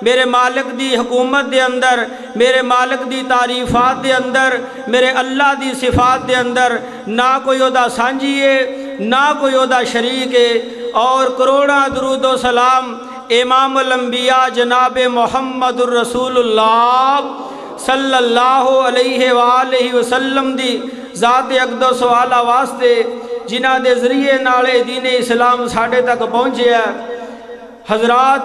मेरे मालिक दी हुकूमत दे अंदर, मेरे मालिक दी तारीफात दे अंदर, मेरे अल्लाह दी सिफात दे अंदर ना कोई ओदा सांझी है ना कोई ओदा शरीक है। और करोड़ा दरूद व सलाम इमामुल अंबिया जनाब मुहम्मदुर रसूलुल्लाह सल्लल्लाहु अलैहि वसल्लम दी ज़ात अक़दस वाला वास्ते जिन्हां दे ज़रिए नाल दीन इस्लाम साढ़े तक पहुँचे। हज़रात,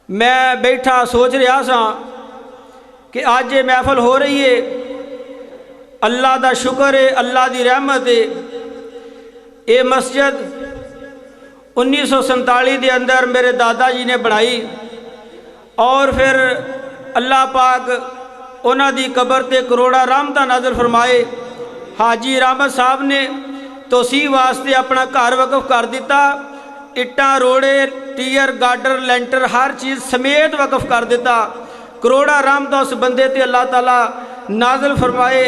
मैं बैठा सोच रहा सा कि अज ये महफल हो रही है, अल्लाह का शुक्र है, अल्लाह की रहमत है। ये मस्जिद 1947 के अंदर मेरे दादा जी ने बनाई और फिर अल्लाह पाक उन्हां दी कबर ते करोड़ा रहमतां नाज़िल फरमाए। हाजी रहमत साहब ने तोसी वास्ते अपना घर वकफ कर दिता, इट्टां रोड़े टीयर गाडर लेंटर हर चीज़ समेत वकफ कर दिता। करोड़ा रहमत उस बंदे ते अल्लाह ताला नाज़िल फरमाए,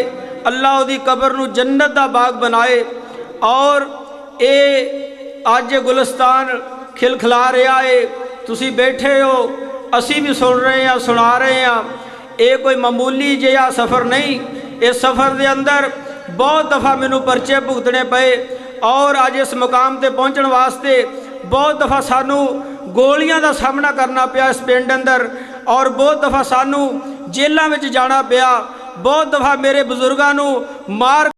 अल्लाह उहदी कबर नूं जन्नत दा बाग बनाए। और ये अज गुलिस्तान खिलखिला रहा है, तुसी बैठे हो, असी भी सुन रहे हैं, सुना रहे हैं। ये कोई मामूली जिहा सफ़र नहीं, इस सफ़र के अंदर बहुत दफ़ा मैनू परचे भुगतने पे और अज इस मुकाम ते पहुँचने वास्ते बहुत दफ़ा सानू गोलियां का सामना करना पिया इस पिंड अंदर, और बहुत दफ़ा सानू जेलों में जाना पिया। बहुत दफ़ा मेरे बुजुर्गों नू मार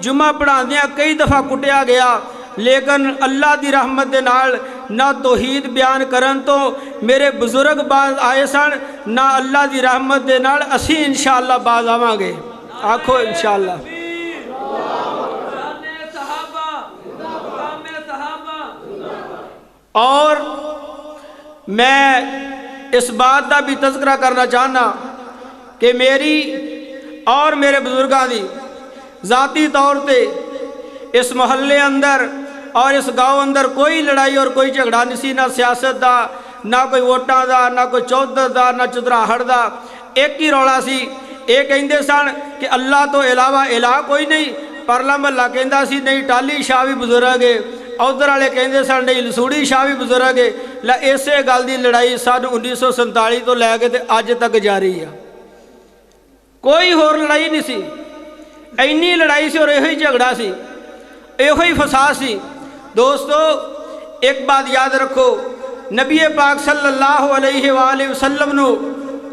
जुमा पढ़ादियाँ कई दफ़ा कुटिया गया, लेकिन अल्लाह की रहमत दे नाल ना तौहीद बयान करन तो मेरे बुजुर्ग बाज आए सन, ना अल्लाह की रहमत दे नाल असी इंशाअल्लाह बाज आवांगे। आखो इंशाअल्लाह। और मैं इस बात का भी तज़किरा करना चाहना कि मेरी और मेरे बुजुर्गों की ज़ाती तौर पर इस मोहल्ले अंदर और इस गांव अंदर कोई लड़ाई और कोई झगड़ा नहीं सी, ना सियासत का, ना कोई वोटां का, ना कोई चौधर का, ना चुतराहट का। एक ही रौला सी, ये कहते सन कि अल्लाह तो इलावा इलाह कोई नहीं। परला महला कहता सी नहीं टाली शाह भी बुजुर्ग है, उधर वाले कहते सन नहीं लसूड़ी शाह भी बुजुर्ग है। ला इसे गल की लड़ाई सन 1947 तो लैके ते अज तक जारी है, कोई होर लड़ाई नहीं सी। इन्नी लड़ाई सी और यही झगड़ा सी, यही फसाद सी। दोस्तों, एक बात याद रखो, नबी पाक सल्लल्लाहु अलैहि वसल्लम नू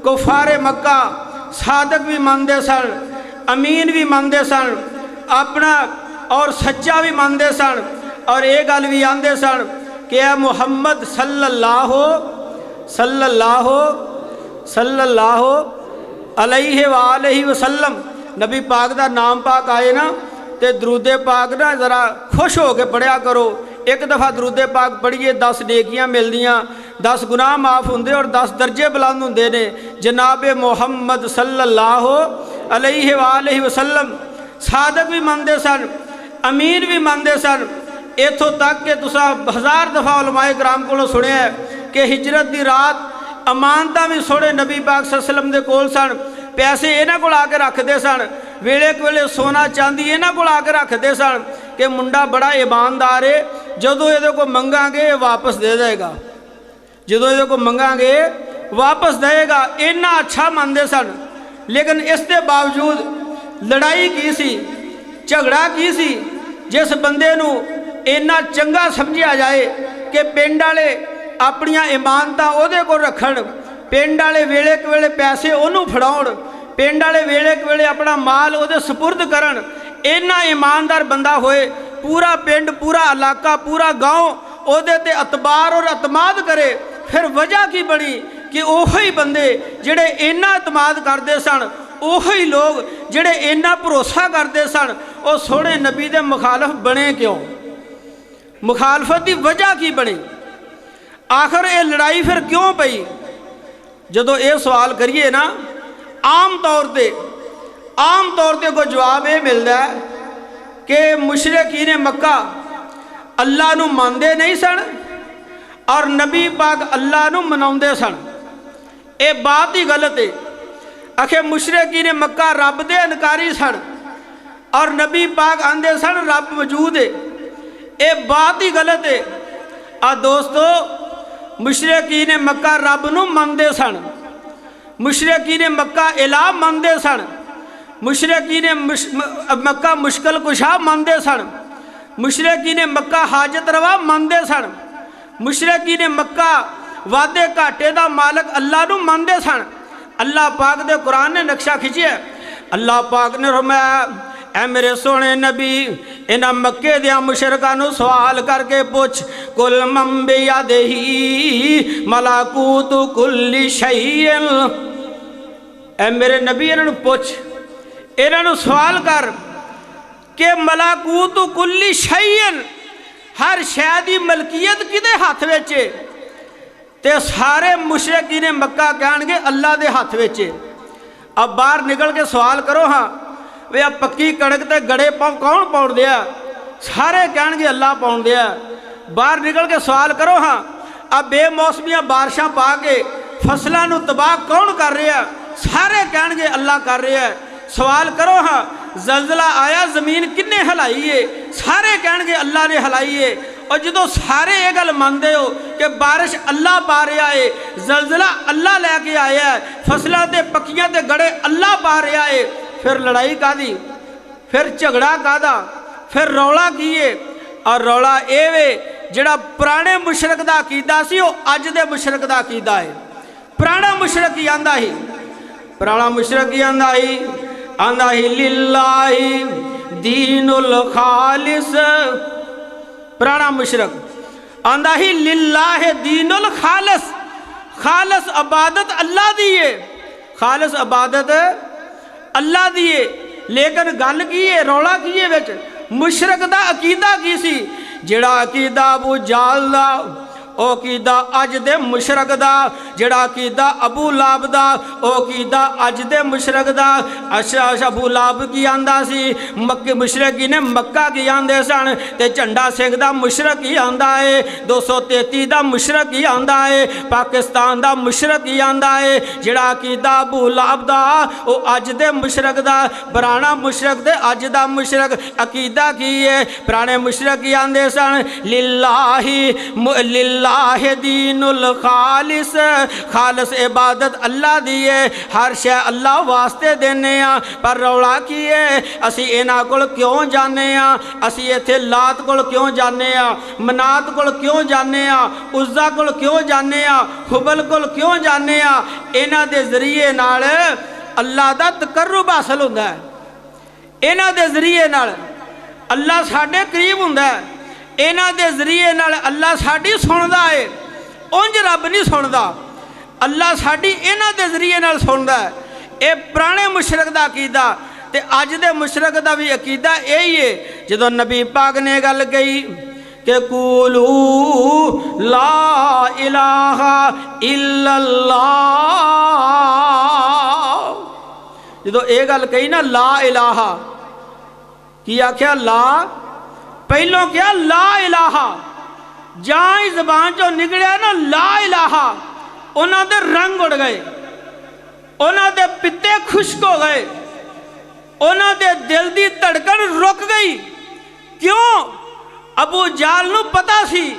कुफारे मक्का सादक भी मानते सन, अमीन भी मानते सन, अपना और सच्चा भी मानते सन। और ये गल भी आंदे सन कि मुहम्मद सल्लल्लाहु अलैहि वसल्लम, नबी पाक का नाम पाक आए ना तो दरूदे पाक ना ज़रा खुश हो के पढ़िया करो। एक दफ़ा दरूदे पाक पढ़िए 10 नेकियां मिलदियाँ, 10 गुनाह माफ़ होंदे और 10 दर्जे बुलंद होंदे ने। जनाब मुहम्मद सल्लल्लाहु अलैहि वसल्लम सादक भी मानते सन, अमीर भी मानते सन। इत्थों तक कि तुसा 1000 दफ़ा उलमाए कराम को सुनिया कि हिजरत की रात अमानता भी सोने नबी पाक सल्लल्लाहु अलैहि वसल्लम दे कोल सन। पैसे इन्हां कोल आके रखते सन, वेले वेले सोना चांदी इन्हां कोल आके रखते सन कि मुंडा बड़ा ईमानदार है, जदों ये को मंगांगे वापस दे देगा, जदों ये को मंगांगे वापस देगा। इन्ना अच्छा मानते सन। लेकिन इसके बावजूद लड़ाई की सी, झगड़ा की सी, जिस बंदे नू इन्ना चंगा समझिया जाए कि पिंड वाले अपनियां इमानतां उहदे कोल रखण, पिंड वाले वेले वेले पैसे उहनूं फड़ाउण, पिंड वाले वेले वेले अपना माल उहदे सुपुर्द करन। इन्ना ईमानदार बंदा होए, पूरा पिंड, पूरा इलाका, पूरा गांव उहदे ते अतबार और अतमाद करे। फिर वजह की बनी कि उही बंदे जिहड़े इन्ना अतमाद करते सन, उही लोग जिहड़े इन्ना भरोसा करते सन, वो सोहणे नबी दे मुखालफ बने क्यों? मुखालफत की वजह की बनी? आखिर ये लड़ाई फिर क्यों पई? जदों ये सवाल करिए ना, आम तौर पर कोई जवाब ये मिलता है कि मुशरिकीन मक्का अल्लाह नू मानते नहीं सन और नबी पाक अल्लाह नू मनाउंदे सन। ये बात ही गलत है। आखे मुशरिकीन मक्का रब दे इनकारी सन और नबी पाक आंदे सन रब मौजूद है। ये बात ही गलत है। दोस्तों, मुशरिकीन मक्का रब नूं मनदे सन, मुशरिकीन मक्का इलाह मनदे सन, मुशरिकीन मक्का मुश्किल कुशा मनदे सन, मुशरिकीन मक्का हाजत रवा मनदे सन, मुशरिकीन मक्का वादे घाटे दा मालक अल्लाह नूं मनदे सन। अल्लाह पाक दे कुरान ने नक्शा खिंचिया। अल्लाह पाक ने फरमाया, ऐ मेरे सोने नबी इन्हां मक्के दियां मुशरकां नूं सवाल करके पुछ, कुल मम बियदिही मलाकूत कुल्ली शैइन। ऐ मेरे नबी इन्हां नूं पुछ, इन्हां नूं सवाल कर कि मलाकूत कुल्ली शैइन, हर शै दी मलकीयत किदे हथ विच है? ते सारे मुशरिकीन मक्का कहणगे अल्लाह दे हथ विच। अब बाहर निकल के सवाल करो, हाँ वे आ पक्की कणक ते गड़े कौन पाउण दिया? सारे कहणगे अल्लाह पाउण दिया। बाहर निकल के सवाल करो, हाँ आ बेमौसमियां बारिशां पा के फसलों नूं तबाह कौन कर रहा? सारे कहणगे अल्लाह कर रहा है। सवाल करो, हाँ जलजला आया जमीन किन्ने हिलाई है? सारे कहणगे अल्लाह ने हिलाई है। और जो सारे ये गल मानते हो कि बारिश अल्लाह पा रहा है, जलजला अल्लाह लैके आया है, फसलों ते पक्कियां ते गड़े अल्लाह पा रहा है, फिर लड़ाई कादी, फिर झगड़ा कादा, फिर रौला की है? और रौला ये वे जिहड़ा पुराने मुशरक दा अकीदा सी वो अज दे मुशरक दा अकीदा है। पुराना मुशरक ही आंदा ही, पुराना मुशरक ही आंदा ही लिल्लाही दीनुल खालिस। पुराना मुशरक आंदा ही लिल्लाह दीनुल खालिस, खालिस इबादत अल्लाह दी है, खालिस इबादत अल्लाह दी है। लेकिन गल की है, रौला की है विच? मुशरक दा अकीदा की सी? जिहड़ा अकीदा अबू जाल दा, ओ अकीदा अज दे मुशरक दा, जिहड़ा अकीदा अबू लाब दा, ओ अकीदा अज दे मुशरक दा। अच्छा अबू लाब की आंदा सी, मक्के मुशरकी ने मक्का की आंदे सन, ते झंडा सिंह दा मुशरक ही आंदा है, 233 दा मुशरक ही आंदा है, पाकिस्तान दा मुशरक ही आंदा है। जिहड़ा अकीदा अबू लाब दा ओ अज दे मुशरक दा, पुराना मुशरक ते अज दा मुशरक अकीदा की है? पुराने मुशरक ही आंदे सन लिल्लाही लिल्लाह दीनुल खालिस, खालिस इबादत अल्लाह दी है, हर शै अल्लाह वास्ते देने आ। पर रौला की है, असी इन्हां कोल क्यों जाने आ? असी इत्थे लात कोल क्यों जाने आ? मनात कोल क्यों जाने आ? उज़्ज़ा कोल क्यों जाने आ? हुबल कोल क्यों जाने आ? इन्हां दे जरिए नाल अल्लाह दा तकर्रुब हासिल हुंदा है, इन्हां दे जरिए नाल अल्लाह साडे करीब हुंदा है, इन्हां दे जरिए नाल अल्लाह साडी सुनदा है। उंज रब नहीं सुनदा, अल्लाह साडी इन्हां दे जरिए नाल सुनदा है। ये पुराने मुशरक दा अकीदा ते अज दे मुशरक दा भी अकीदा यही है। जदों नबी पाक ने गल कही कि कूलू ला इलाहा इल्लल्लाह, जदों ये गल कही ना ला इलाहा, की आख्या? ला पहलों क्या ला इलाहा, जहाँ ही जबान चो निकलिया ना ला इलाहा, उन्हों दे रंग उड़ गए, उन्हों दे पित्ते खुश्क हो गए, उन्हों दे दिल की धड़कन रुक गई। क्यों? अबू जाल नू पता सी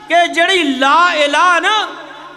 कि जड़ी ला इलाहा ना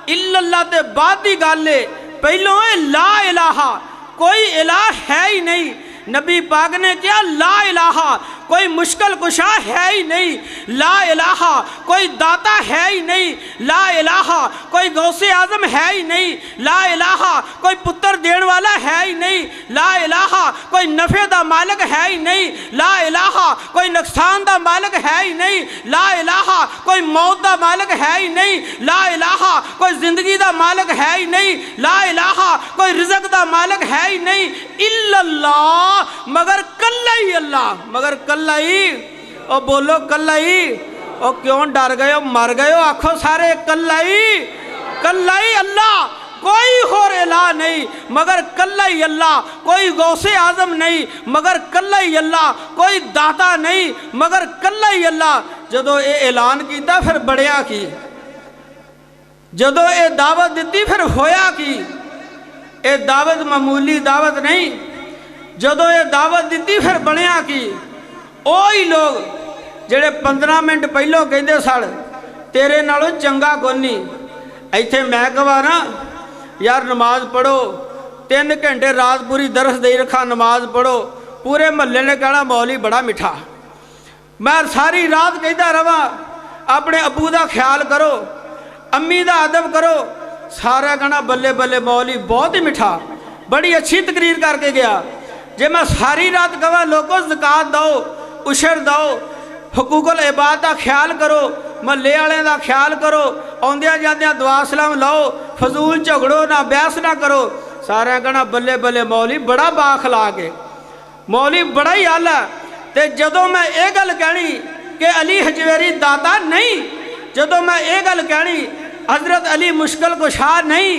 इल्लल्लाह ते बाद दी गल है, पहलों ला इलाहा, कोई इलाह है ही नहीं। नबी पाक ने क्या? ला इलाहा, कोई मुश्किल कुशा है ही नहीं, ला इलाहा कोई दाता है ही नहीं, ला इलाहा कोई गौसे आजम है ही नहीं, ला इलाहा कोई पुत्र देण वाला है ही नहीं, ला इलाहा कोई नफे दा मालिक है ही नहीं, ला इलाहा कोई नुकसान दा मालिक है ही नहीं, ला इलाहा कोई मौत दा मालिक है ही नहीं, ला इलाहा कोई जिंदगी दा मालिक है ही नहीं, ला इलाहा कोई रिज़्क़ दा मालिक है ही नहीं, इल्लल्लाह, मगर कल्ला ही अल्लाह, मगर कल्ला ही। ओ बोलो कल्ला ही। ओ क्यों डर गए हो, मर गए हो? आखो सारे कल्ला ही अल्लाह, कोई होर इलाह नहीं मगर कल्ला ही अल्लाह, कोई गौसे आजम नहीं मगर कल्ला ही अल्लाह, कोई दाता नहीं मगर कल्ला ही अल्लाह। जदों ये ऐलान किया फिर बढ़िया की, जदों ये दावत दी फिर होया की। ये दावत मामूली दावत नहीं, जदों ये दावत दी फिर बनया की। ओही लोग जेड़े 15 मिनट पहलों कहते सन तेरे नालों चंगा कोई नहीं, ਇੱਥੇ मैं कहा ना यार नमाज पढ़ो 3 घंटे रात पूरी दरस दे रखा नमाज पढ़ो पूरे महल्ले ने कहना मौली बड़ा मिठा। मैं सारी रात कहता रहा अपने अबू का ख्याल करो अम्मी का अदब करो सारा कहना बल्ले बल्ले मौली बहुत ही मिठा बड़ी अच्छी तकरीर करके गया। जे मैं सारी रात कहा लोगों ज़कात दो उशर दो हकूकुल इबाद का ख्याल करो महल्ले वाले का ख्याल करो आउंदियां जांदियां दुआ सलाम लो फजूल झगड़ो ना बहस ना करो सारे कहना बल्ले बल्ले मौली बड़ा बाखलाक है मौली बड़ा ही आला। तो जदों मैं ये गल कहनी कि अली हजवेरी दाता नहीं जदों मैं ये गल कहनी हजरत अली मुश्किल कुशा नहीं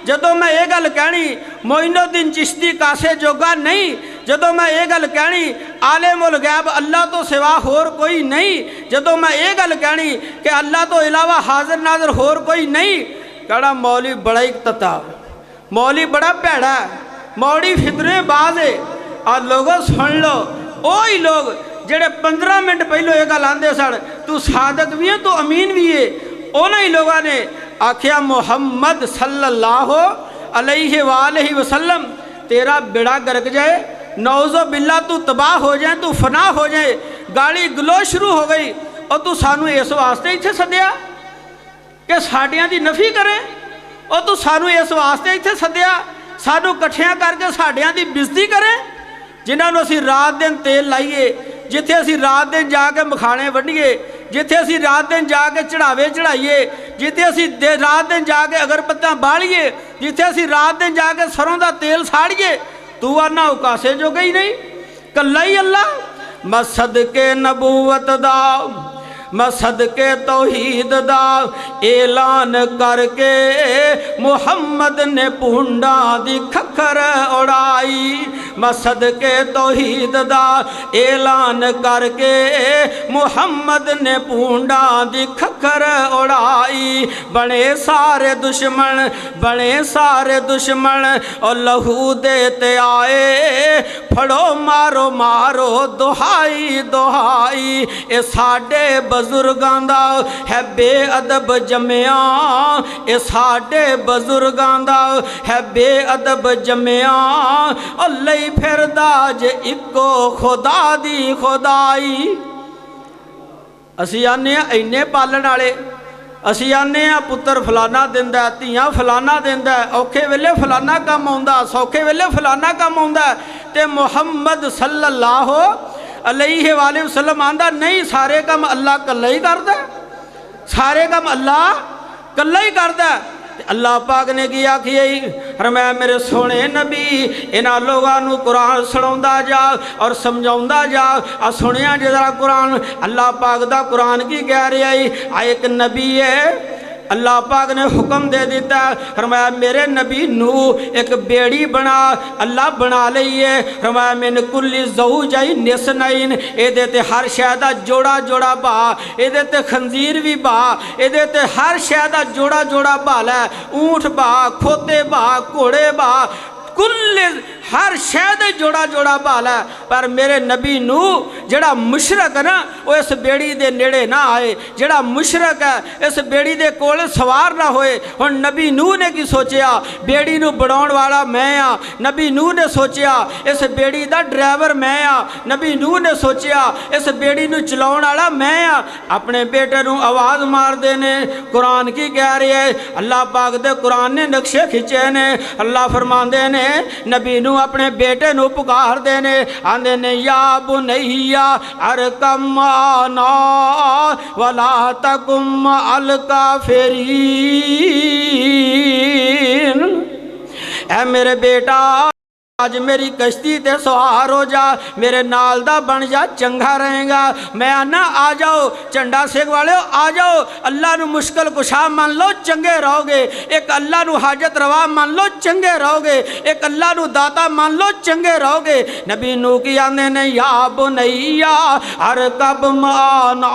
जदों मैं ये गल कहनी मोइनुद्दीन चिश्ती कासे जोगा नहीं जदों मैं ये गल कहनी आलिमुल गैब अल्लाह तो सिवा होर कोई नहीं जदों मैं ये गल कहनी कि अल्लाह तो इलावा हाजिर नाजर होर कोई नहीं कहना मौली बड़ा ही तता मौली बड़ा भैड़ा मौली फितरे बाज है। और लोगों सुन लो वही लोग जेड़े 15 मिनट पहलों ये गल आंदे सन तू सादक भी है तू अमीन भी है उन्होंने लोगों ने आख्या मुहम्मद सल्लल्लाहु अलैहि वसल्लम तेरा बेड़ा गर्क जाए नौज़ो बिल्ला तू तबाह हो जाए तू फना हो जाए गाली गलोच शुरू हो गई और तू सानू इस वास्ते इत्थे सद्या कि साडियां दी नफी करे और तू सानू इस वास्ते इत्थे सद्या सानू कट्ठियां करके साडियां दी बेइज्जती करे जिन्होंने असीं रात दिन तेल लाइए जिथे असीं रात दिन जाके मखाने वड्ढीए जिथे असीं रात दिन जाके चढ़ावे चढ़ाइए जिथे असीं रात दिन जाके अगरबत्तियां बालिए जिथे असीं रात दिन जाके सरों का तेल साड़िए तू आना उकासे जो गई नहीं कल्ला ही अल्लाह। मैं सदके नबूवत दा मैं सदके तौहीद दा ऐलान करके मुहम्मद ने भूंडा दी खखर उड़ाई मैं सदके तौहीद दा ऐलान करके मुहम्मद ने भूंडा दी खखर उड़ाई बने सारे दुश्मन और लहू देते आए फड़ो मारो मारो दुहाई दुहाई ए साडे बजुर्गां दा है बेअदब जम्मिया ए साडे बजुर्गां दा है बेअदब जम्मिया और लई फिरदा जे इको खुदा दी खुदाई। असीं आने इन्ने पालन वाले असीं आने पुत्र फलाना दिंदा धीआं फलाना दिंदा औखे वेले फलाना काम आउंदा सौखे वेले फलाना काम आउंदा ते मुहम्मद सल्लल्लाहु अलैहि वसल्लम आंदा नहीं सारे काम अल्लाह कल्ला ही करदा सारे काम अल्लाह कल्ला ही करदा। अल्लाह पाक ने की आखिए फरमाया मेरे सोने नबी इन्हां लोगों को कुरान सुनाउंदा जा और समझाउंदा जा। आ सुनिया जरा कुरान अल्लाह पाक दा कुरान की कह रहा है एक नबी है अल्लाह पाक ने हुक्म दे दिता फरमाया मेरे नबी नू एक बेड़ी बना अल्लाह बना लईए फरमाया मैंने कुल्ली ज़ौजाई निसनैन एदे ते हर शै दा जोड़ा जोड़ा बा एदे ते खंजीर भी बा एदे ते हर शै दा जोड़ा जोड़ा बाला ऊँट बा खोते बा घोड़े बा कुल्ले हर शहद जोड़ा जोड़ा भाला पर मेरे नबी नू जड़ा मुशरक है ना वो इस बेड़ी दे नेड़े ना आए जड़ा मुशरक है इस बेड़ी दे कोल सवार ना होए। हुण नबी नू ने की सोचिया बेड़ी नू बनाउण वाला मैं आ नबी नू ने सोचिया इस बेड़ी दा ड्राइवर मैं आ नबी नू ने सोचिया इस बेड़ी नू चलाउण वाला मैं आ। अपने बेटे नू आवाज़ मारदे ने कुरान की कह रही है अल्लाह पाक दे कुरान ने नक्शे खिंचे ने अल्लाह फरमांदे ने नबी नू अपने बेटे नू पुकारदे ने आंदे ने या बुनैया अरकम माना वला तकुम अल काफिरीन ऐ मेरे बेटा आज मेरी कश्ती ते सवार हो जा मेरे नाल दा बन जा चंगा रहेगा। मैं आना आ जाओ झंडा सिख वाले आ जाओ अल्लाह नू मुश्किल कुशा मान लो चंगे रहोगे एक अल्लाह नू हाजत रवा मान लो चंगे रहोगे एक अल्लाह नू दाता मान लो चंगे रहोगे। नबी नू की आंदे ने या बुनैया अरकब माना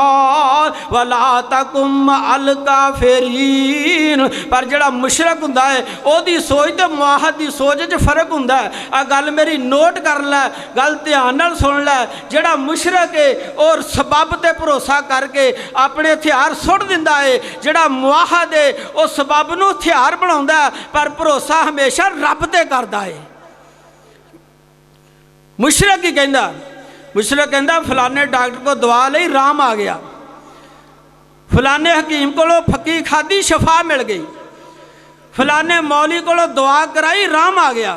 वला तकुम अल काफिरीन पर जड़ा मुशरक हुंदा है ओदी सोच ते मुआहद दी सोच च फर्क हुंदा है। आ गल मेरी नोट कर लै, गल ध्यान नाल सुन लै। जिहड़ा मुशरक है और सबब ते भरोसा करके अपने हथियार सुट दिंदा है, जिहड़ा मुआहद है वो सबब नूं हथियार बनाउंदा है पर भरोसा हमेशा रब ते करदा है। मुशरक ही कहंदा, मुशरक कहंदा फलाने डॉक्टर को दवा लई राम आ गया, फलाने हकीम को फकी खाधी शफा मिल गई, फलाने मौली को दुआ कराई राम आ गया।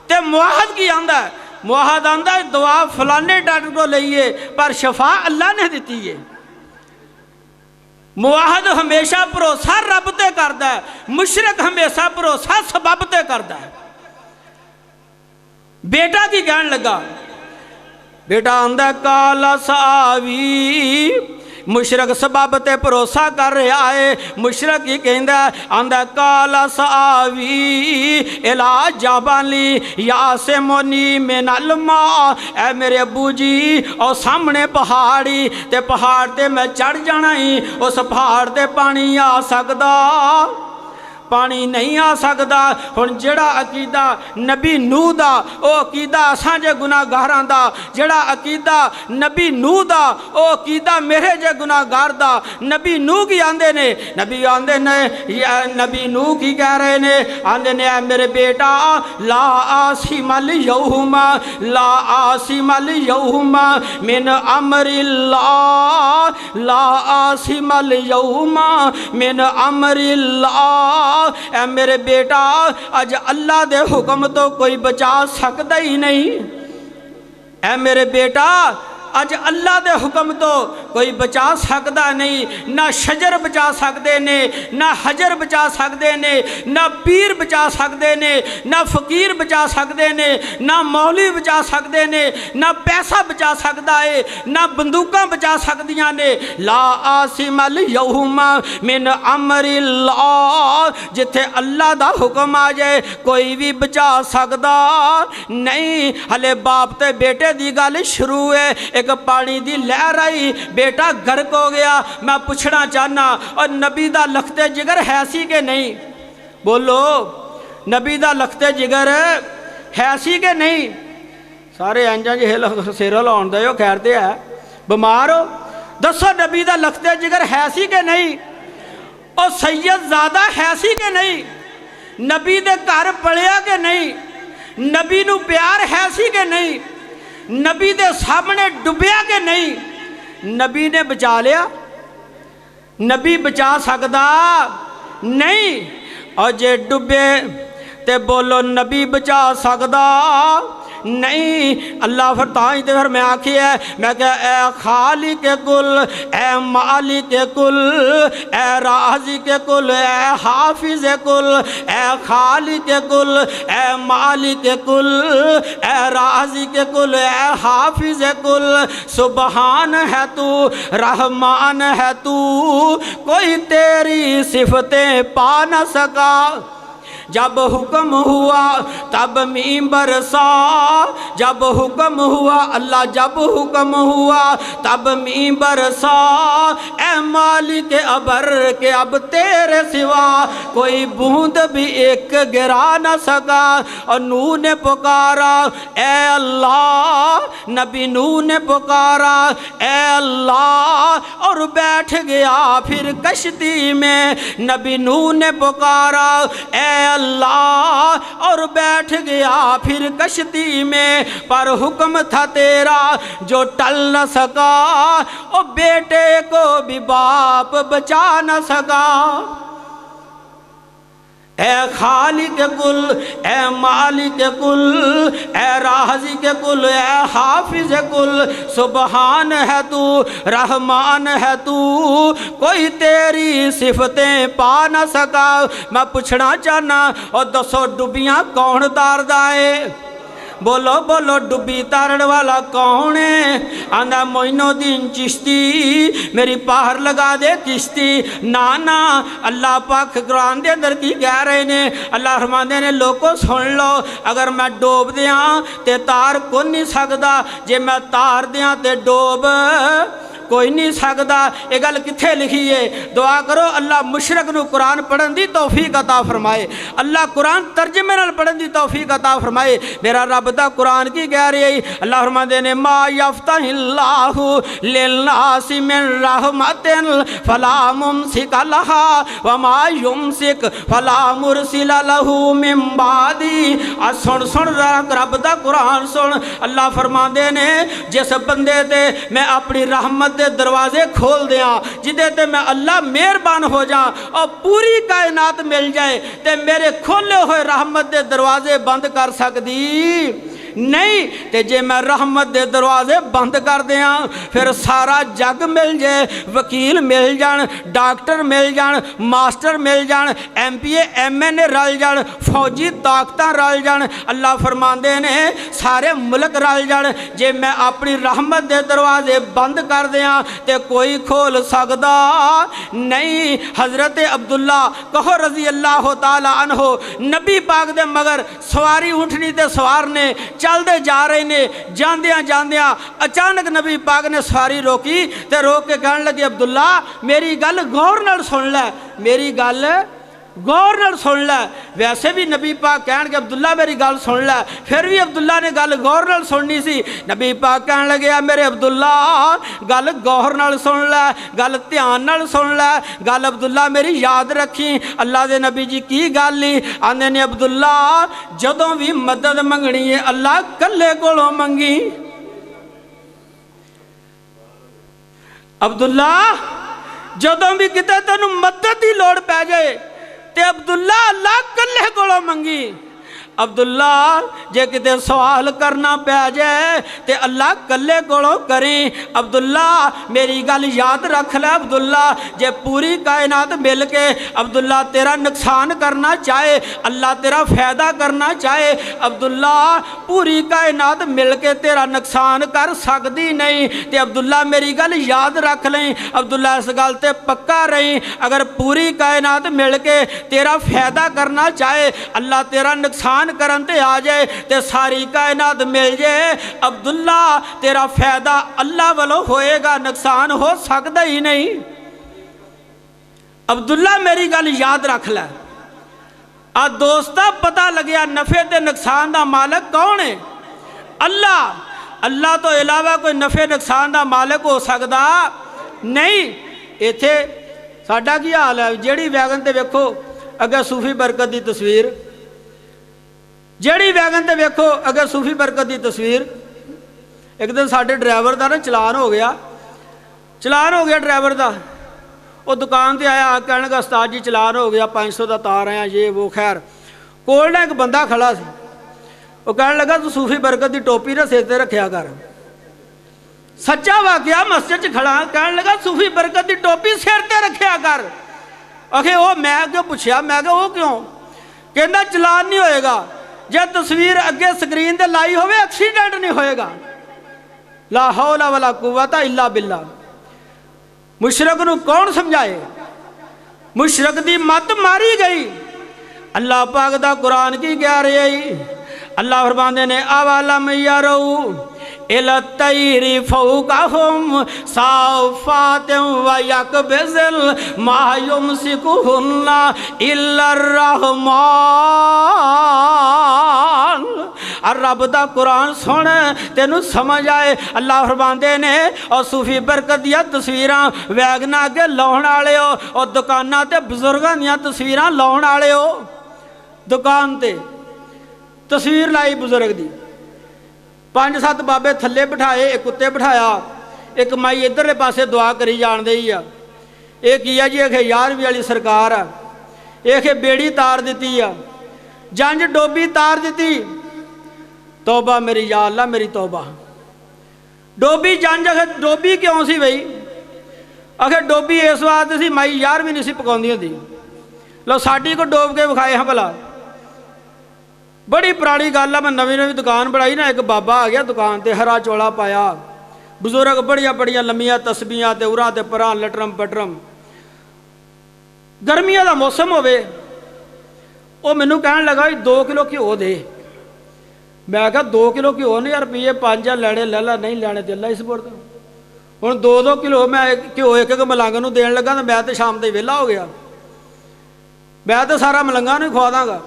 तो मुआहद की आंदा, मुआहद आंदा दुआ फलाने डॉक्टर को लईए पर शफा अल्लाह ने दी है। मुआहद हमेशा भरोसा रब ते करदा है, मुशरक हमेशा भरोसा सबब ते करदा है। बेटा की कहन लगा, बेटा आंदा काला सावी, मुशरक सबब ते भरोसा कर रहा है। मुशरक ही कहंदा आंदा काला सावी इला जाबाली या से मोनी मिनल मा, ऐ मेरे अबू जी और सामने पहाड़ी ते पहाड़ ते मैं चढ़ जाना ही, उस पहाड़ ते पानी आ सकदा, पानी नहीं आ सकता। हुण जिहड़ा अकीदा नबी नूह दा वो अकीदा असां जे गुनाहगारां दा, जिहड़ा अकीदा नबी नूह दा वो अकीदा मेरे जे गुनाहगार दा। नबी नूह की आंदे ने, नबी आंदे ने, नबी नूह की कह रहे ने, आंदे ने मेरे बेटा ला आसिमल यौमा, ला आसिमल यौमा मिन अमरिल्लाह, ला आसिमल यौमा मिन अमरिल्लाह। ऐ मेरे बेटा अज अल्लाह दे हुक्म तो कोई बचा सकता ही नहीं। ऐ मेरे बेटा अज अल्लाह दे हुक्म तो कोई बचा सकता नहीं। ना शजर बचा सकते ने, ना हजर बचा सकते ने, ना पीर बचा सकते ने, ना फकीर बचा सकते ने, ना मौली बचा सकते ने, ना पैसा बचा सकता है, ना बंदूकां बचा सकदियां ने। ला आसिमल यौमा मिन अमरिल्लाह, जिथे अल्लाह दा हुक्म आ जाए कोई भी बचा सकता नहीं। हले बाप ते बेटे दी गल शुरू है। एक पानी दी लहर आई, बेटा गर्क हो गया। मैं पूछना चाहना और नबी दा लखते जिगर है सी के नहीं? बोलो, नबी दा लखते जिगर है सी के नहीं? सारे इंजा जे सिर लाउण दे खैर ते है, बीमार हो, दसो नबी दा लखते जिगर है सी के नहीं? और सैयद ज़ादा है सी के नहीं? नबी दे घर पलिया के नहीं? नबी नू प्यार है सी के नहीं? नबी दे सामने डुबिया के नहीं? नबी ने बचा लिया? नबी बचा सकदा नहीं। और जे डुबे ते बोलो नबी बचा सकदा नहीं। अल्लाह फिर मैं आखिया, मैं क्या ए खाली के कुल, ए माली के कुल, ए राजी के कुल, ए हाफिज कुल, ए खाली के कुल, ए माली के कुल, ए राजी के कुल, ए हाफिज कुल। सुबहान है तू, रहमान है तू, कोई तेरी सिफतें पा न सका। जब हुक्म हुआ तब मी बरसा, जब हुक्म हुआ अल्लाह, जब हुक्म हुआ तब मी बरसा। ए मालिक अबर के अब तेरे सिवा कोई बूंद भी एक गिरा न सका। और नूह ने पुकारा ए अल्लाह, नबी नूह ने पुकारा ए अल्लाह, और बैठ गया फिर कश्ती में। नबी नूह ने पुकारा ए अल्लाह, और बैठ गया फिर कश्ती में। पर हुक्म था तेरा जो टल न सका, और बेटे को भी बाप बचा न सका। ए खालिक के कुल, ए मालिक के कुल, ए राजी के कुल, ए हाफिज कुल। सुबहान है तू, रहमान है तू, कोई तेरी सिफतें पा न सका। मैं पूछना चाहना और दसो डुबियाँ कौन तारदा है? बोलो बोलो, डुबी तारण वाला कौन है? आंदा मोइनुद्दीन चिश्ती, मेरी पार लगा दे किश्ती। ना ना, अल्लाह पाक कुरान दे अंदर की कह रहे ने? अल्लाह फरमांदे ने लोगों सुन लो, अगर मैं डोब दियाँ ते तार को नहीं सकदा, जे मैं तार दियाँ ते डोब कोई नहीं सकता। ये गल कित्थे लिखी है? दुआ करो अल्लाह मुशरक नूं कुरान पढ़न दी तौफीक अता फरमाए, अल्लाह कुरान तर्जमे नाल पढ़न दी तौफीक अता फरमाए। मेरा रब दा कुरान की कह रही है, अल्लाह फरमाते ने मा यफ्तहिल्लाहु लिन्नासि मिन रहमतिन फला मुमसिका लहा व मा युमसिक फला मुरसिला लहू मिन बादी। आ सुन सुन रब दा कुरान सुन। अल्लाह फरमाते ने जिस बंदे ते मैं अपनी रहमत के दरवाजे खोल दियाँ, जिदे ते मैं अल्लाह मेहरबान हो जा और पूरी कायनात मिल जाए, तो मेरे खोले हुए रहमत के दरवाजे बंद कर सकती नहीं। तो जे मैं रहमत के दरवाजे बंद कर दिया फिर सारा जग मिल जाए, वकील मिल जान, डॉक्टर मिल जान, मास्टर मिल जान, MPA MNA रल जान, फौजी ताकत रल जान, अल्लाह फरमाते ने सारे मुल्क रल जान, जे मैं अपनी रहमत के दरवाजे बंद कर दिया तो कोई खोल सकता नहीं। हज़रत अब्दुल्ला कहो रजी अल्लाह तआला अन्हो नबी पाक दे मगर सवारी उठनी ते सवार ने चलते जा रहे ने, जांदियां जांदियां अचानक नबी पाक ने सवारी रोकी ते रोक के कहने लगे अब्दुल्ला मेरी गल गौर नाल सुन लै, मेरी गल गौर नाल सुन लै। वैसे भी नबी पाक कहन के अब्दुल्ला मेरी गल सुन लै, फिर भी अब्दुल्ला ने गल गौर नाल सुननी सी। नबी पाक कहन लगे मेरे अब्दुल्ला गल गौर नाल सुन लै, गल ध्यान नाल सुन लै, गल अब्दुल्ला मेरी याद रखी। अल्लाह दे नबी जी की गल ही आंदे ने अब्दुल्ला जदों भी मदद मंगनी है अल्लाह कल्ले कोलों मंगी। अब्दुल्ला जदों भी किते तैनूं मदद की लोड़ पै जाए ते अब्दुल्ला अल्लाह कल्ले कोलों मंगी। अब्दुल्ला जे किते सवाल करना पै जाए ते अल्लाह कल्ले कोलों करें। अब्दुल्ला मेरी गल याद रख ले अब्दुल्ला जे पूरी कायनात मिल के अब्दुल्ला तेरा नुकसान करना चाहे, अल्लाह तेरा फ़ायदा करना चाहे, अब्दुल्ला पूरी कायनात मिल के तेरा नुकसान कर सकती नहीं। ते अब्दुल्ला मेरी गल याद रख लें, अब्दुल्ला इस गल ते पक्का रही अगर पूरी कायनात मिल के तेरा फ़ायदा करना चाहे, अल्लाह तेरा नुकसान करन ते आ जाए ते सारी कायनात मिल जाए, अब्दुल्ला तेरा फायदा अल्लाह वालों होएगा, नुकसान हो सकता ही नहीं। अब्दुल्ला मेरी गल याद रख लै। आ दोस्ता पता लग्या नफे ते नुकसान का मालिक कौन है? अल्लाह। अल्लाह तो इलावा कोई नफे नुकसान का मालिक हो सकता नहीं। इत्थे साडा की हाल है, जेड़ी वैगन ते वेखो अगे सूफी बरकत की तस्वीर, जेड़ी वैगन ते वेखो अगर सूफी बरकत की तस्वीर। एक दिन साडे ड्राइवर का ना चलान हो गया, चलान हो गया ड्राइवर का। वो दुकान से आया कहने लगा उस्ताद जी चलान हो गया 500 का तार आया ये वो। खैर कोल ना एक बंदा खड़ा सी, वो कहने लगा तू सूफी बरकत की टोपी ना सिर ते रखिया कर। सच्चा वाकया मस्जिद च खड़ा, कहने लगा सूफी बरकत की टोपी सिर ते रखिया कर। आखे वो मैं क्यों पूछया, मैं क्या वो क्यों? कहता चलान नहीं होएगा जे तस्वीर अगे स्क्रीन ते लाई होवे, एक्सीडेंट नहीं होएगा। ला हौला वला कुव्वता इल्ला बिल्ला। मुशरक नूं कौन समझाए? मुशरक दी मत मारी गई। अल्लाह पाक दा कुरान की कह रही, अल्लाह फरमांदे ने अवलम यरौ इला तैरी फौकाहुम साफातिन व यकबिज़ल मा युमसिकुहुन्ना इल्ला रहमान। और रब दा कुरान सुन तेनू समझ आए। अल्लाह फरमांदे ने और सूफी बरकत दियां तस्वीरां वैगना अगे लाउण वाले हो और दुकानां ते बुजुर्गां दियां तस्वीरां लाउण वाले हो। दुकान ते तस्वीर लाई बुजुर्ग दी, 5-7 बाबे थले बिठाए, एक उत्ते बिठाया, एक माई इधरले पासे दुआ करी जान दी आ। ये की है जी? एक 11वीं वाली सरकार आ, एक बेड़ी तार दी आ, जंज डोबी तार दी। तौबा मेरी या अल्लाह मेरी तौबा। डोबी जंज आखिर डोबी क्यों सी बई? आखिर डोबी इस वास्ते सी माई 11वीं नहीं सी पकाउंदी हुंदी। लो साडी को डोब के विखाए हाँ भला। बड़ी पुरानी गल है, मैं नवी नवी दुकान बनाई ना, एक बाबा आ गया दुकान ते हरा चोला पाया, बुजुर्ग बड़िया बड़िया लम्मिया तस्बीहां ते उरा ते परां लटरम पटरम। गर्मियों का मौसम होवे, वो मैनू कहन लगा 2 किलो घ्यो दे। मैं कहा 2 किलो घ्यो नहीं यार, रुपये 5 लैने ले ला, नहीं लैने ते अल्लाह इस बोर्ड। हुण 2-2 किलो मैं घ्यो एक मलंग नूं देण लगा तो मैं तो शाम तक विहला हो गया, मैं तो सारा मलंगा नूं खवा दांगा।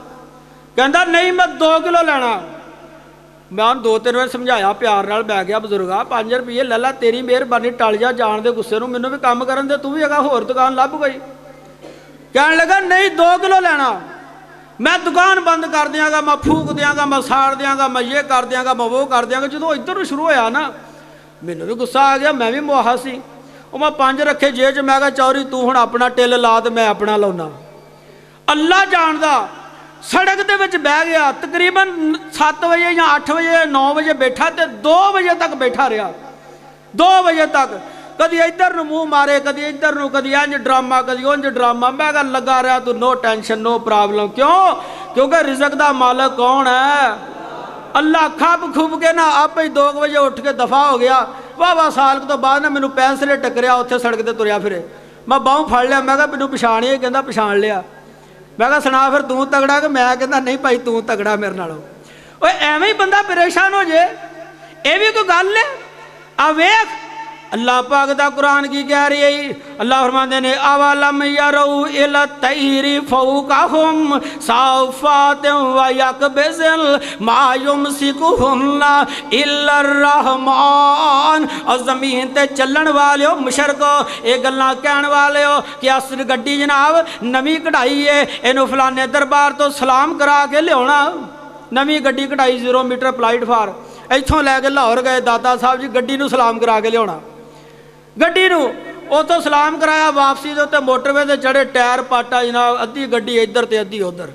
कहंदा नहीं मैं 2 किलो लैणा। मैं उन्हें 2-3 बार समझाया प्यार नाल, बै गया बजुर्गा 5 रुपये ले ला, तेरी मेहरबानी टल जा, जान दे गुस्से नूं, मैनूं भी काम करन दे, तू भी अगर होर दुकान लभ कोई। कहण लगा नहीं 2 किलो लैणा, मैं दुकान बंद कर दियांगा, मैं फूक दियांगा, मैं साड़ दियांगा, मैं ये कर दियांगा, मैं वो कर दियांगा। जो इधर शुरू होया ना मैनूं भी गुस्सा आ गया, मैं भी मुआहा सी। मैं 5 रखे जेब च, मैं कहा चौरी तू हुण अपना टिल ला ते मैं अपना लाउना। अल्लाह जानदा सड़क दे विच बह गया, तकरीबन 7 बजे या 8 बजे 9 बजे बैठा तो 2 बजे तक बैठा रहा, 2 बजे तक। कभी इधर नूं मुँह मारे, कभी इधर नूं, कभी इंज ड्रामा, कभी उंज ड्रामा। मैं कहा लगा रहा तू, नो टेंशन नो प्रॉब्लम। क्यों? क्योंकि रिजक दा मालिक कौन है? अल्लाह। खप खुप के ना आप ही 2 बजे उठ के दफा हो गया। वाह साल तो बाद ना मैनू पैंसले टकरिया, उत्थे सड़क ते तुरया फिरे। मैं बाहू फड़ लिया, मैं कहा मैनू पछाण ही, कहंदा पछाण लिया। मैं कहा सुना फिर तू तगड़ा कि मैं? कहता नहीं भाई तू तगड़ा मेरे नालों। ओए एवें ही बंदा परेशान हो जाए, ये भी कोई गल है? आ वेख अल्लाह पाक दा कुरान की कह रही है। अल्लाह फरमाते ने अवलम यरौ इला तैरी फौकाहुम साफातिन व यकबिज़ल मा युमसिकुहुन्ना इल्लर रहमान। और ज़मीन ते चलन वाले हो मुशरको, ये गल्लां कहण वाले हो कि अस गड्डी जनाब नवीं कढ़ाई है, इनू फलाने दरबार तो सलाम करा के लियाना। नवीं गड्डी कढ़ाई 0 मीटर प्लेटफार, इत्थों लैके लाहौर गए दादा साहब जी, गड्डी नू सलाम करा के लियाना। गड्डी नू उतों सलाम कराया, वापसी के उत्ते मोटरवे ते चढ़े, टायर पाटा जनाब, अद्धी गड्डी इधर ते अद्धी उधर।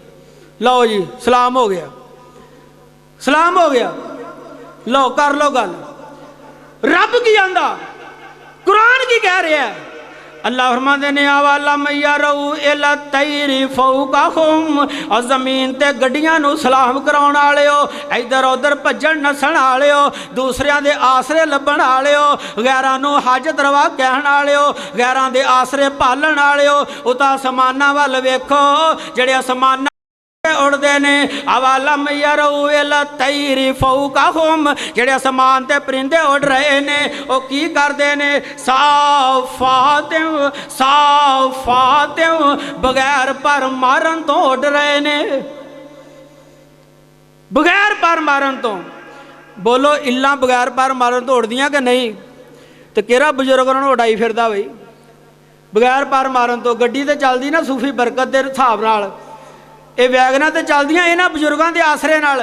लो जी सलाम हो गया, सलाम हो गया। लो कर लो गल। रब की आंदा, कुरान की कह रहा है। अल्लाह फरमाते ने अवलम यरौ इला तैरी फौकाहुम, और जमीन ते गड्डियां नू सलाम कराउण वाले हो, इधर उधर भज्जण नस्सण वाले हो, दूसरियां दे आसरे लभण वाले हो, गैरां नू हाजत रवा कहण वाले हो, गैरां दे आसरे पालण वाले हो। उतां आसमानां वल वेखो, जेड़े आसमानां उड़ते ने। अवलम यरौ इला तैरी फौकाहुम, जेड़े आसमान ते परिंदे उड़ रहे ने, वो की करते ने? साफातिन साफातिन, बगैर पर मारन तो उड़ रहे ने, बगैर पर मारन तो। बोलो इल्ला बगैर पर मारन तो उड़दियां कि नहीं? तो केड़ा बजुर्ग उन्होंने उड़ाई फिरदा बई बगैर पर मारन तो? गड्डी तो चलदी ना सूफी बरकत के हिसाब नाल, ये वैगनां ते चलदियां इन्हां बजुर्गों के आसरे नाल,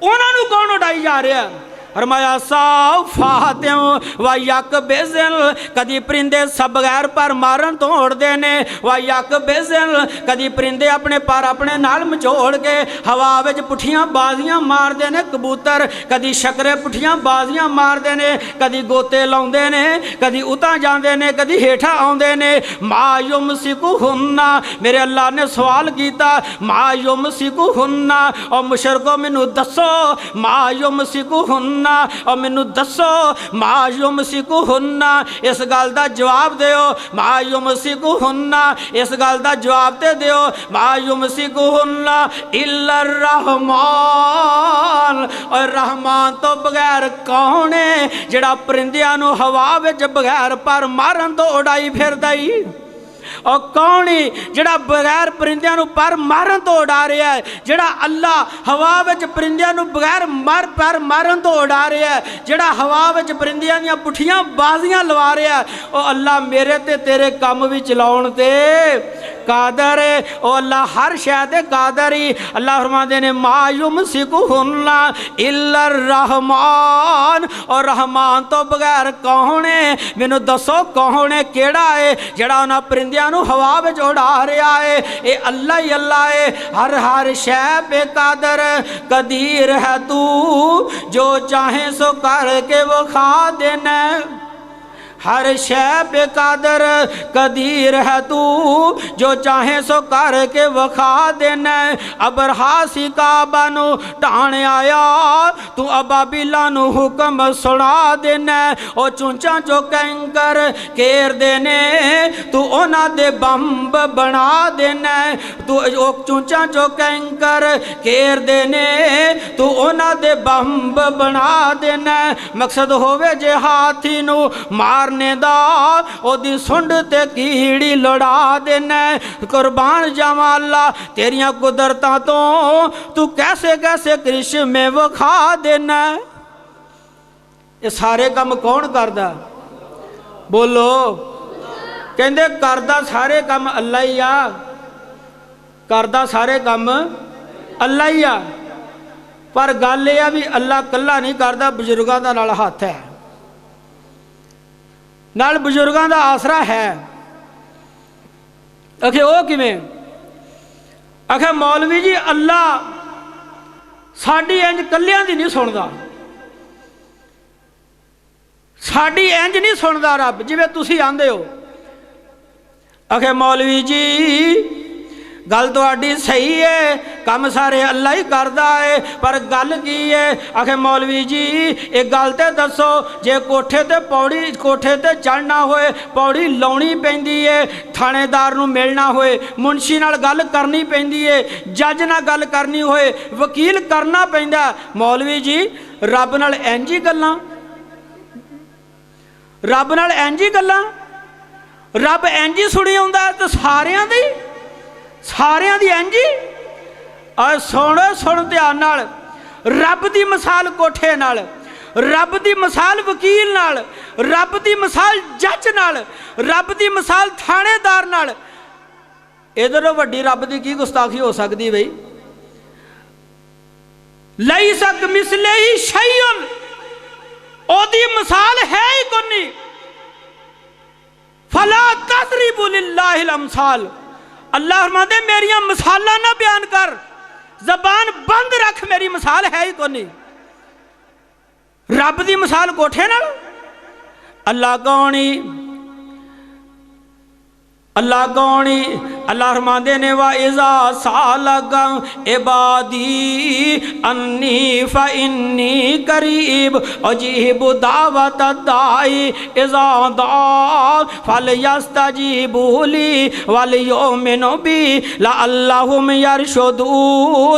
उन्हां नूं कौन उड़ाई जा रहा? फरमाया साफातिन व यकबिज़ल, कदी परिंदे सब बगैर पर मारन तो उड़ते ने, व यकबिज़ल, कदी परिंदे अपने पर अपने नाल मचोड़ के हवा विच पुठियां बाजियां मारते ने। कबूतर कदी शकरे पुठियां बाजियां मारते ने, कदी गोते लाउंदे ने, कदी उतां जांदे ने, कदी हेठा आउंदे ने। मा युमसिकुहुन्ना, मेरे अल्लाह ने सवाल किया, मा युमसिकुहुन्ना, और मुशरको मैनू दसो मा युमसिकुहुन्ना, और मैनू दसो मा युमसिकुहुन्ना, इस गल का जवाब दिओ। मा युमसिकुहुन्ना, इस गल का जवाब ते दिओ। मा युमसिकुहुन्ना इल्लर रहमान, और रहमान तो बगैर कौन है जिहड़ा परिंदियां नू हवा विच बगैर पर मारन तो उड़ाई फिरदा ही? और कौन ही जिहड़ा बगैर परिंदियां नू पर मारन तो उड़ा रहा है? जिहड़ा अल्लाह हवा विच परिंदियां नू बगैर पर मारन तो उड़ा रहा है, जिहड़ा हवा विच परिंदियां दियां पुठियां बाजियां लवा रहा है, ओ अल्लाह मेरे ते तेरे काम भी चलाउण ते कादर है। ओ अल्लाह हर शै ते कादर ही। अल्लाह फरमाते ने मा युमसिकुहुन्ना इल्लर रहमान, और रहमान तो बगैर कौन है? मैनू दसो कौन है, केड़ा है जिहड़ा उन्हां परिंदियां नू हवा विच उड़ा रहा है? ये अल्लाह ही अल्लाह है। हर शै पे कादर कदीर है तू, जो चाहे सो करके वो खा देना। हर शय पे कादर कदीर है तू, जो चाहे सो करके वखा देना। अबरहासी काबा नू ढाण आया, तू अबाबिला नू हुक्म सुना देना। ओ चुंचा चो कैंकर घेर देने, तू उन्हां दे बंब बना देना। तू ओ चुंचा चो कैंकर घेर देने, तू उन्हां दे बंब बना देना। मकसद होवे जे हाथी नू मारने दा, ओदी सुंड ते कीड़ी लड़ा देना। कुर्बान जावां अल्लाह तेरियां कुदरतां तो, तू कैसे कैसे कृष्ण में वखा देना। ये सारे काम कौन करदा? बोलो। कहंदे करदा सारे काम अल्लाह ही आ, करदा सारे काम अल्लाह ही आ। पर गल यह भी अल्लाह कल्ला नहीं करदा, बजुर्गों का नाल हथ है, नाल बजुर्गों का आसरा है। आखे वो किवें? आखे मौलवी जी अल्लाह साडी इंज कल्लियां दी नहीं सुनदा, साडी इंज नहीं सुनदा रब जिवें तुसीं आंदे हो। आखे मौलवी जी गल तुहाडी सही है, काम सारे अल्लाह ही करदा है, पर गल की है? आखे मौलवी जी एक गल ते दसो, जे कोठे ते पौड़ी कोठे ते चढ़ना होए पौड़ी लाउणी पैंदी है, थानेदार नूं मिलना होए मुंशी नाल गल करनी पैंदी है, जज नाल गल करनी होए वकील करना पैंदा। मौलवी जी रब नाल इंज ही गल्लां, रब नाल इंज ही गल्लां, रब इंज ही सुणी आउंदा ते सारियां दी सारियां दी इंज ही। और सुन ध्यान नाल, रब दी मिसाल कोठे नाल, रब दी मिसाल वकील नाल, रब दी मिसाल जज नाल, रब दी मिसाल थानेदार नाल, इधरों वड्डी रब दी की गुस्ताखी हो सकती बई? लैसा कमिसलिही शैउन, ओदी मिसाल है ही कोनी। फला तज़रिबू लिल्लाहिल अमसाल, अल्लाह फरमांदे मेरियां मिसालां ना बयान कर, जबान बंद रख, मेरी मिसाल है ही कोनी। रब दी मिसाल कोठे नाल, अल्लाह कौनी, अल्लाह कौनी। अल्लाह फरमांदे ने वा इज़ा सालका इबादी अन्नी फइन्नी करीब अजीबु दावत दाई इज़ा दा फलयस्तजीबू ली वलयुमिनु बी लअल्लहुम यरशुदून।